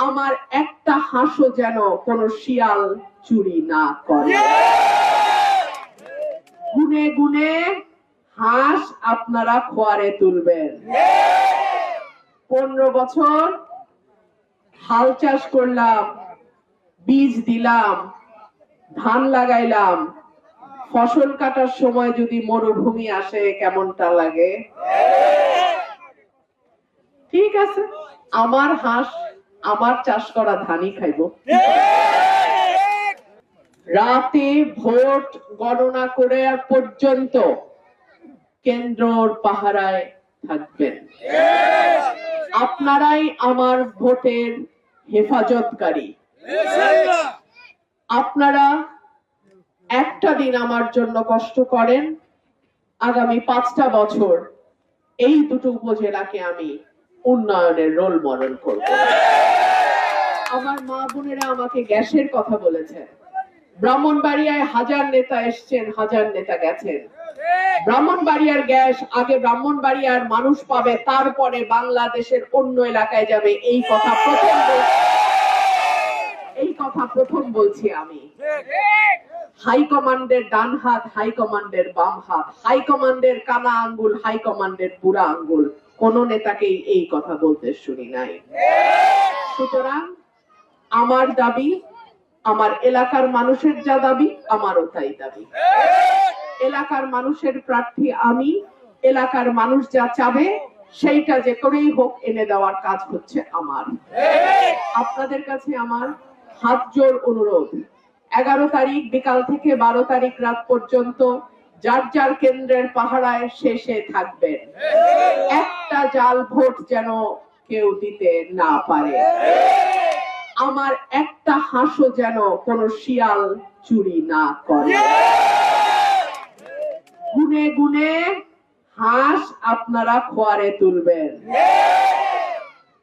আমার একটা হাঁসও যেন কোনো শিয়াল চুরি না করে। গুনে গুনে হাঁস আপনারা খোয়ারে তুলবেন। 15 বছর হাল চাষ করলাম, বীজ দিলাম, ধান লাগাইলাম, ফসল কাটার সময় যদি মরুভূমি আসে কেমনটা লাগে? ঠিক আছে, আমার হাঁস আমার চাষ করা ধানই খাইব। রাতে ভোট গণনা করে পর্যন্ত কেন্দ্রর পাহারায় থাকবেন। আপনারাই আমার ভোটের হেফাজতকারী। আপনারা একটা দিন আমার জন্য কষ্ট করেন, আগামী 5টা বছর এই দুটো উপজেলাকে আমি উন্নয়নের রোল মডেল করব। আমার মা বোনেরা আমাকে গ্যাসের কথা বলেছেন। ব্রাহ্মণবাড়িয়ায় 1000 নেতা এসছেন, 1000 নেতা গেছেন। ব্রাহ্মণবাড়িয়ার গ্যাস আগে ব্রাহ্মণবাড়িয়ার মানুষ পাবে, তারপরে বাংলাদেশের অন্য এলাকায় যাবে। এই কথা প্রথম বলছি আমি। হাইকমান্ডের ডান হাত, হাইকমান্ডের বাম হাত, হাইকমান্ডের কানা আঙ্গুল, হাইকমান্ডের বুড়া আঙ্গুল, কোন নেতাকেই এই কথা বলতে শুনি নাই। সুতরাং আমার দাবি, আমার এলাকার মানুষের যা দাবি, আমারও তাই দাবি। এলাকার মানুষের প্রার্থী আমি, এলাকার মানুষ যা চাবে সেইটা যে করেই হোক এনে দেওয়ার কাজ হচ্ছে আমার। আপনাদের কাছে আমার হাত জোড় অনুরোধ, 11 তারিখ বিকাল থেকে 12 তারিখ রাত পর্যন্ত যার যার কেন্দ্রের পাহারায় শেষে থাকবেন। একটা জাল ভোট যেন কেউ দিতে না পারে। আমার একটা হাঁসও যেন কোনো শিয়াল চুরি না করে। গুনে গুনে হাঁস আপনারা খোয়ারে তুলবেন।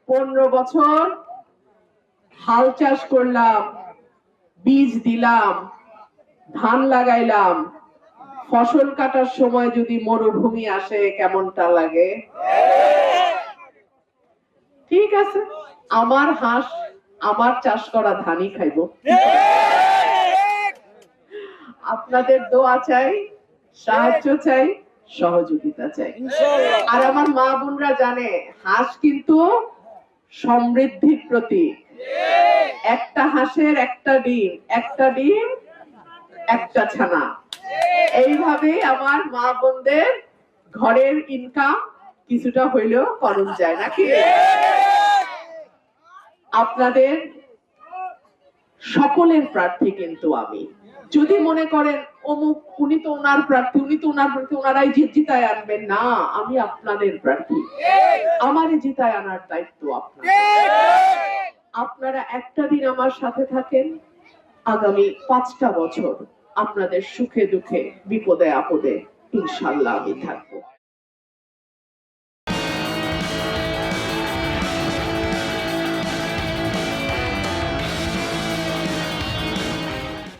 15 বছর হাল চাষ করলাম, বীজ দিলাম, ধান লাগাইলাম, ফসল কাটার সময় যদি মরুভূমি আসে কেমনটা লাগে? ঠিক আছে, আমার হাঁস আমার চাষ করা ধানই খাইব। আপনাদের দোয়া চাই, সাহায্য চাই, সহযোগিতা চাই। আর আমার মা বোনরা জানে হাঁস কিন্তু সমৃদ্ধির প্রতীক। একটা হাঁসের একটা ডিম, একটা ডিম একটা ছানা। এইভাবে আমার মা বোনদের ঘরের ইনকাম কিছুটা হইলেও করণ যায় নাকি? আপনাদের সকলের প্রার্থী কিন্তু আমি। যদি মনে করেন অমুক উনি তো ওনার প্রার্থী, ওনারাই জিতায় আনবেন, না, আমি আপনাদের প্রার্থী। আমারে জিতায় আনার দায়িত্ব আপনাদের। আপনারা একটা দিন আমার সাথে থাকেন, আগামী 5টা বছর আপনাদের সুখে দুঃখে বিপদে আপদে ইনশাআল্লাহ আমি থাকবো।